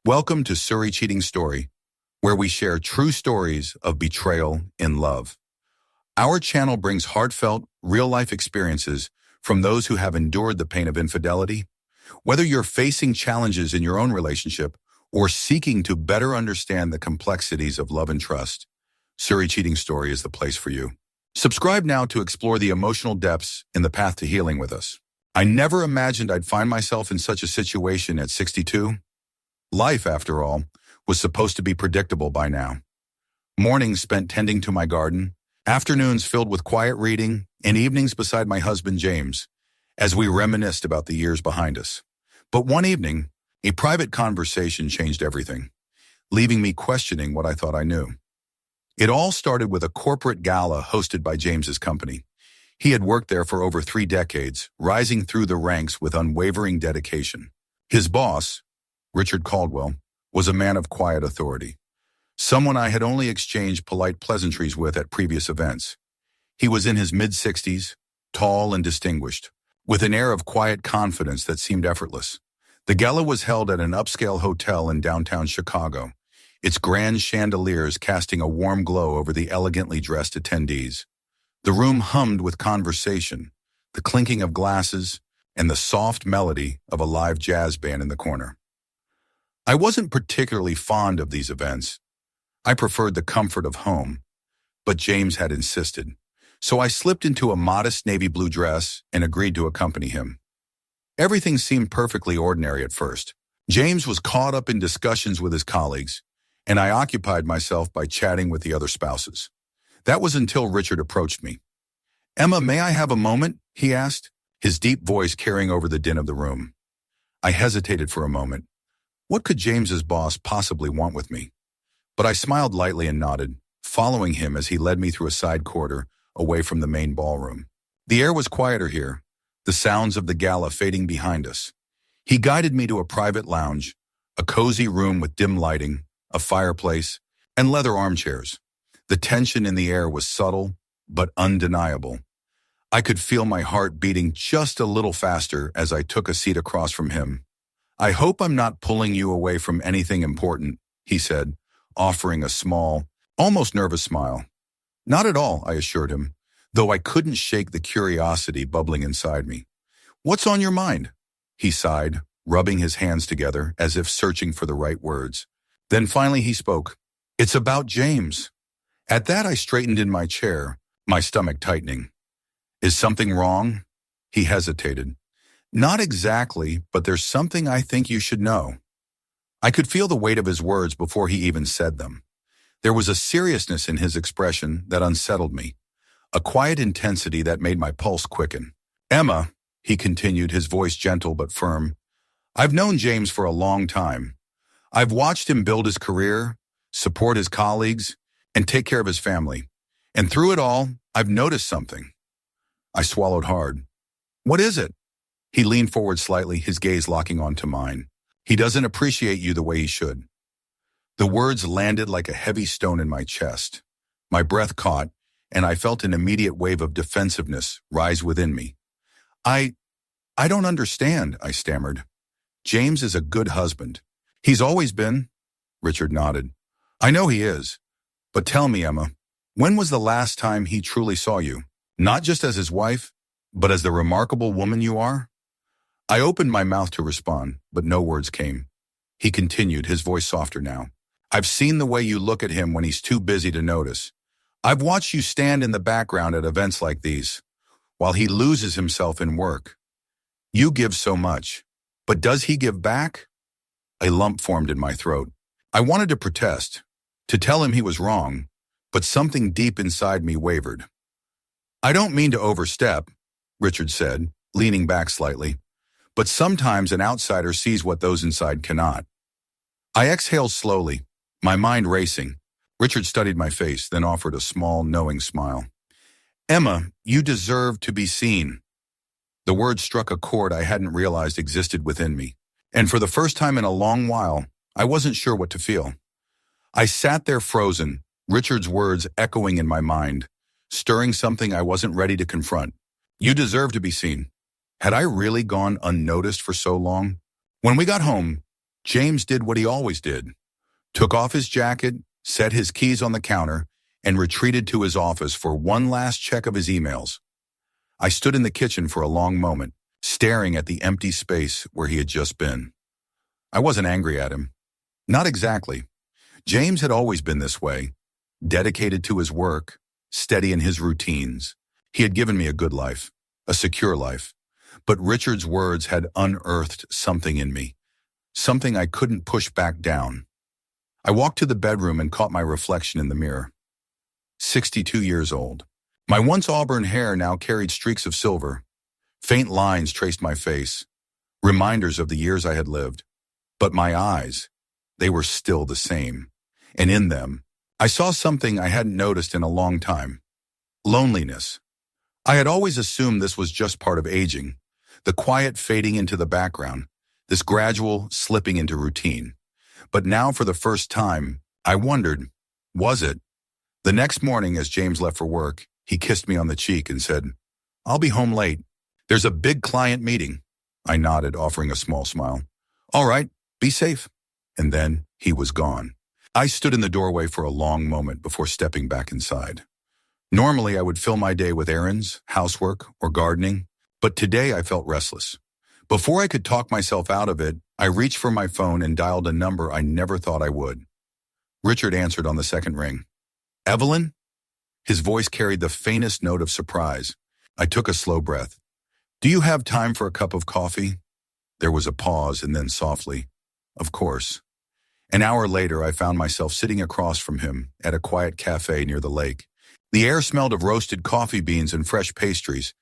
Welcome to Suri Cheating Story, where we share true stories of betrayal in love. Our channel brings heartfelt, real-life experiences from those who have endured the pain of infidelity. Whether you're facing challenges in your own relationship or seeking to better understand the complexities of love and trust, Suri Cheating Story is the place for you. Subscribe now to explore the emotional depths in the path to healing with us. I never imagined I'd find myself in such a situation at 62. Life, after all, was supposed to be predictable by now. Mornings spent tending to my garden, afternoons filled with quiet reading, and evenings beside my husband James, as we reminisced about the years behind us. But one evening, a private conversation changed everything, leaving me questioning what I thought I knew. It all started with a corporate gala hosted by James's company. He had worked there for over 3 decades, rising through the ranks with unwavering dedication. His boss, Richard Caldwell, was a man of quiet authority, someone I had only exchanged polite pleasantries with at previous events. He was in his mid-60s, tall and distinguished, with an air of quiet confidence that seemed effortless. The gala was held at an upscale hotel in downtown Chicago, its grand chandeliers casting a warm glow over the elegantly dressed attendees. The room hummed with conversation, the clinking of glasses, and the soft melody of a live jazz band in the corner. I wasn't particularly fond of these events. I preferred the comfort of home, but James had insisted, so I slipped into a modest navy blue dress and agreed to accompany him. Everything seemed perfectly ordinary at first. James was caught up in discussions with his colleagues, and I occupied myself by chatting with the other spouses. That was until Richard approached me. "Emma, may I have a moment?" he asked, his deep voice carrying over the din of the room. I hesitated for a moment. What could James's boss possibly want with me? But I smiled lightly and nodded, following him as he led me through a side corridor away from the main ballroom. The air was quieter here, the sounds of the gala fading behind us. He guided me to a private lounge, a cozy room with dim lighting, a fireplace, and leather armchairs. The tension in the air was subtle, but undeniable. I could feel my heart beating just a little faster as I took a seat across from him. "I hope I'm not pulling you away from anything important," he said, offering a small, almost nervous smile. "Not at all," I assured him, though I couldn't shake the curiosity bubbling inside me. "What's on your mind?" He sighed, rubbing his hands together as if searching for the right words. Then finally he spoke. "It's about James." At that I straightened in my chair, my stomach tightening. "Is something wrong?" He hesitated. "Not exactly, but there's something I think you should know." I could feel the weight of his words before he even said them. There was a seriousness in his expression that unsettled me, a quiet intensity that made my pulse quicken. "Emma," he continued, his voice gentle but firm, "I've known James for a long time. I've watched him build his career, support his colleagues, and take care of his family. And through it all, I've noticed something." I swallowed hard. "What is it?" He leaned forward slightly, his gaze locking onto mine. "He doesn't appreciate you the way he should." The words landed like a heavy stone in my chest. My breath caught, and I felt an immediate wave of defensiveness rise within me. I don't understand," I stammered. "James is a good husband. He's always been." Richard nodded. "I know he is. But tell me, Emma, when was the last time he truly saw you? Not just as his wife, but as the remarkable woman you are?" I opened my mouth to respond, but no words came. He continued, his voice softer now. "I've seen the way you look at him when he's too busy to notice. I've watched you stand in the background at events like these, while he loses himself in work. You give so much, but does he give back?" A lump formed in my throat. I wanted to protest, to tell him he was wrong, but something deep inside me wavered. "I don't mean to overstep," Richard said, leaning back slightly. "But sometimes an outsider sees what those inside cannot." I exhaled slowly, my mind racing. Richard studied my face, then offered a small, knowing smile. "Emma, you deserve to be seen." The words struck a chord I hadn't realized existed within me, and for the first time in a long while, I wasn't sure what to feel. I sat there frozen, Richard's words echoing in my mind, stirring something I wasn't ready to confront. "You deserve to be seen." Had I really gone unnoticed for so long? When we got home, James did what he always did. Took off his jacket, set his keys on the counter, and retreated to his office for one last check of his emails. I stood in the kitchen for a long moment, staring at the empty space where he had just been. I wasn't angry at him. Not exactly. James had always been this way, dedicated to his work, steady in his routines. He had given me a good life, a secure life. But Richard's words had unearthed something in me, something I couldn't push back down. I walked to the bedroom and caught my reflection in the mirror. 62 years old. My once auburn hair now carried streaks of silver. Faint lines traced my face, reminders of the years I had lived. But my eyes, they were still the same. And in them, I saw something I hadn't noticed in a long time. Loneliness. I had always assumed this was just part of aging, the quiet fading into the background, this gradual slipping into routine. But now for the first time, I wondered, was it? The next morning as James left for work, he kissed me on the cheek and said, "I'll be home late. There's a big client meeting." I nodded, offering a small smile. "All right, be safe." And then he was gone. I stood in the doorway for a long moment before stepping back inside. Normally, I would fill my day with errands, housework, or gardening, but today I felt restless. Before I could talk myself out of it, I reached for my phone and dialed a number I never thought I would. Richard answered on the second ring. "Evelyn?" His voice carried the faintest note of surprise. I took a slow breath. "Do you have time for a cup of coffee?" There was a pause and then softly, "Of course." An hour later, I found myself sitting across from him at a quiet cafe near the lake. The air smelled of roasted coffee beans and fresh pastries,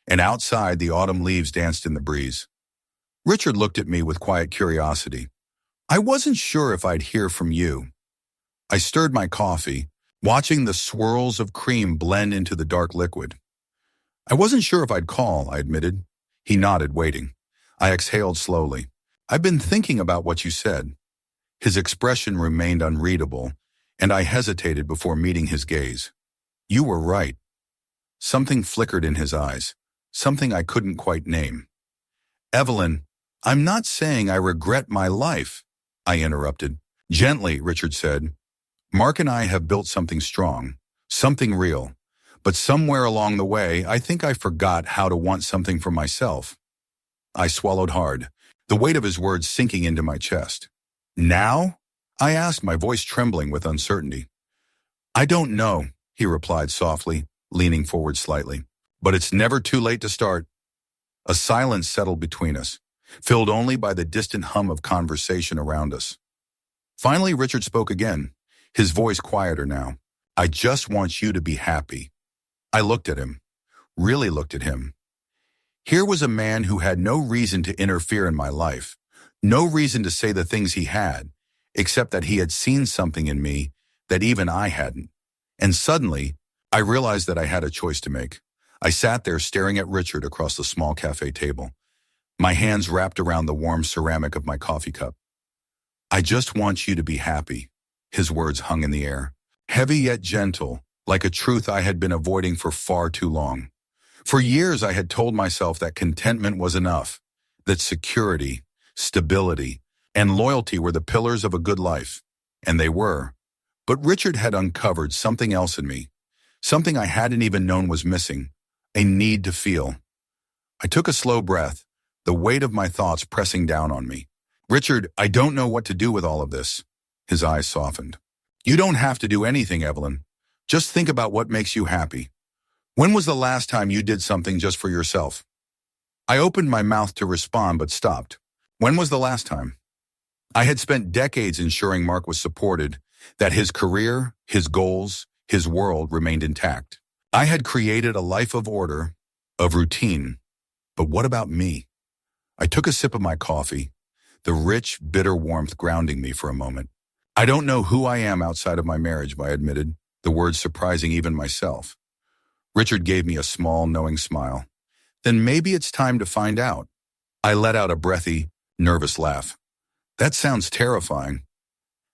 and outside the autumn leaves danced in the breeze. Richard looked at me with quiet curiosity. "I wasn't sure if I'd hear from you." I stirred my coffee, watching the swirls of cream blend into the dark liquid. "I wasn't sure if I'd call," I admitted. He nodded, waiting. I exhaled slowly. "I've been thinking about what you said." His expression remained unreadable, and I hesitated before meeting his gaze. "You were right." Something flickered in his eyes, something I couldn't quite name. "Evelyn, I'm not saying I regret my life," I interrupted. "Gently," Richard said. "Mark and I have built something strong, something real. But somewhere along the way, I think I forgot how to want something for myself." I swallowed hard, the weight of his words sinking into my chest. "Now?" I asked, my voice trembling with uncertainty. "I don't know," he replied softly, leaning forward slightly. "But it's never too late to start." A silence settled between us, filled only by the distant hum of conversation around us. Finally, Richard spoke again, his voice quieter now. "I just want you to be happy." I looked at him, really looked at him. Here was a man who had no reason to interfere in my life, no reason to say the things he had, except that he had seen something in me that even I hadn't. And suddenly, I realized that I had a choice to make. I sat there staring at Richard across the small cafe table, my hands wrapped around the warm ceramic of my coffee cup. "I just want you to be happy." His words hung in the air, heavy yet gentle, like a truth I had been avoiding for far too long. For years, I had told myself that contentment was enough, that security, stability, and loyalty were the pillars of a good life. And they were. But Richard had uncovered something else in me, something I hadn't even known was missing, a need to feel. I took a slow breath, the weight of my thoughts pressing down on me. "Richard, I don't know what to do with all of this." His eyes softened. "You don't have to do anything, Evelyn. Just think about what makes you happy. When was the last time you did something just for yourself?" I opened my mouth to respond but stopped. When was the last time? I had spent decades ensuring Mark was supported, that his career, his goals, his world remained intact. I had created a life of order, of routine. But what about me? I took a sip of my coffee, the rich, bitter warmth grounding me for a moment. "I don't know who I am outside of my marriage," I admitted, the words surprising even myself. Richard gave me a small, knowing smile. "Then maybe it's time to find out." I let out a breathy, nervous laugh. "That sounds terrifying."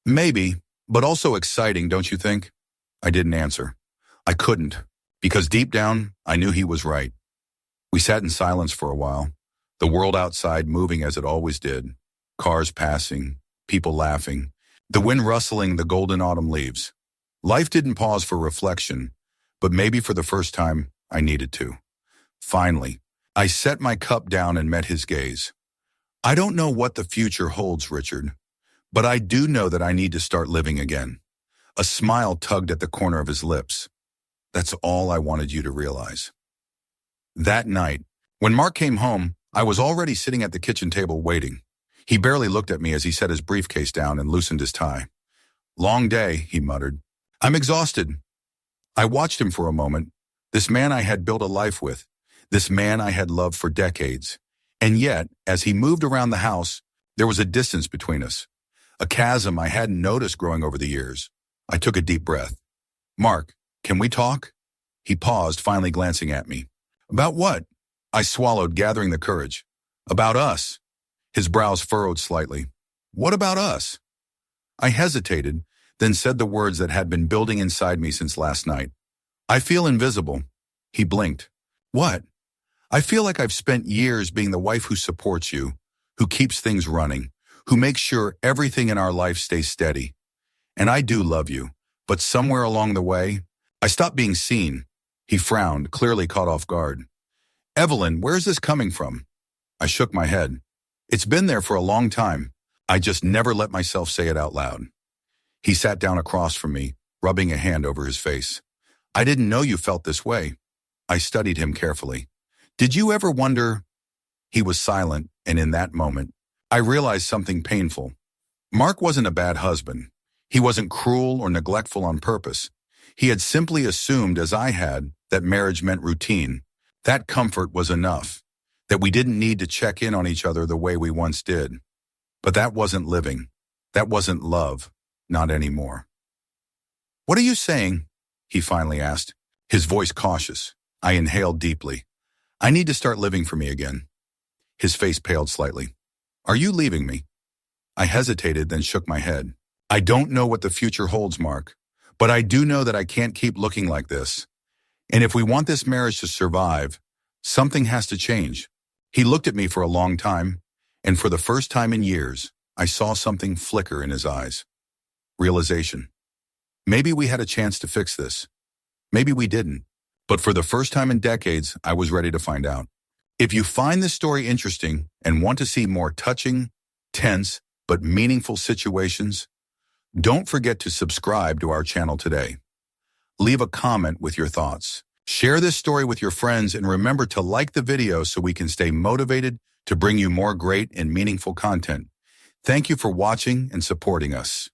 "Maybe, but also exciting, don't you think?" I didn't answer. I couldn't, because deep down, I knew he was right. We sat in silence for a while, the world outside moving as it always did, cars passing, people laughing, the wind rustling the golden autumn leaves. Life didn't pause for reflection, but maybe for the first time, I needed to. Finally, I set my cup down and met his gaze. I don't know what the future holds, Richard, but I do know that I need to start living again. A smile tugged at the corner of his lips. That's all I wanted you to realize. That night, when Mark came home, I was already sitting at the kitchen table waiting. He barely looked at me as he set his briefcase down and loosened his tie. "Long day," he muttered. "I'm exhausted." I watched him for a moment. This man I had built a life with. This man I had loved for decades. And yet, as he moved around the house, there was a distance between us. A chasm I hadn't noticed growing over the years. I took a deep breath. "Mark, can we talk?" He paused, finally glancing at me. "About what?" I swallowed, gathering the courage. "About us." His brows furrowed slightly. "What about us?" I hesitated, then said the words that had been building inside me since last night. "I feel invisible." He blinked. "What?" "I feel like I've spent years being the wife who supports you, who keeps things running, who makes sure everything in our life stays steady. And I do love you, but somewhere along the way, I stopped being seen." He frowned, clearly caught off guard. "Evelyn, where's this coming from?" I shook my head. "It's been there for a long time. I just never let myself say it out loud." He sat down across from me, rubbing a hand over his face. "I didn't know you felt this way." I studied him carefully. "Did you ever wonder?" He was silent, and in that moment, I realized something painful. Mark wasn't a bad husband. He wasn't cruel or neglectful on purpose. He had simply assumed, as I had, that marriage meant routine. That comfort was enough, that we didn't need to check in on each other the way we once did. But that wasn't living. That wasn't love. Not anymore. "What are you saying?" he finally asked, his voice cautious. I inhaled deeply. "I need to start living for me again." His face paled slightly. "Are you leaving me?" I hesitated, then shook my head. "I don't know what the future holds, Mark, but I do know that I can't keep looking like this. And if we want this marriage to survive, something has to change." He looked at me for a long time, and for the first time in years, I saw something flicker in his eyes. Realization. Maybe we had a chance to fix this. Maybe we didn't. But for the first time in decades, I was ready to find out. If you find this story interesting and want to see more touching, tense, but meaningful situations, don't forget to subscribe to our channel today. Leave a comment with your thoughts. Share this story with your friends, and remember to like the video so we can stay motivated to bring you more great and meaningful content. Thank you for watching and supporting us.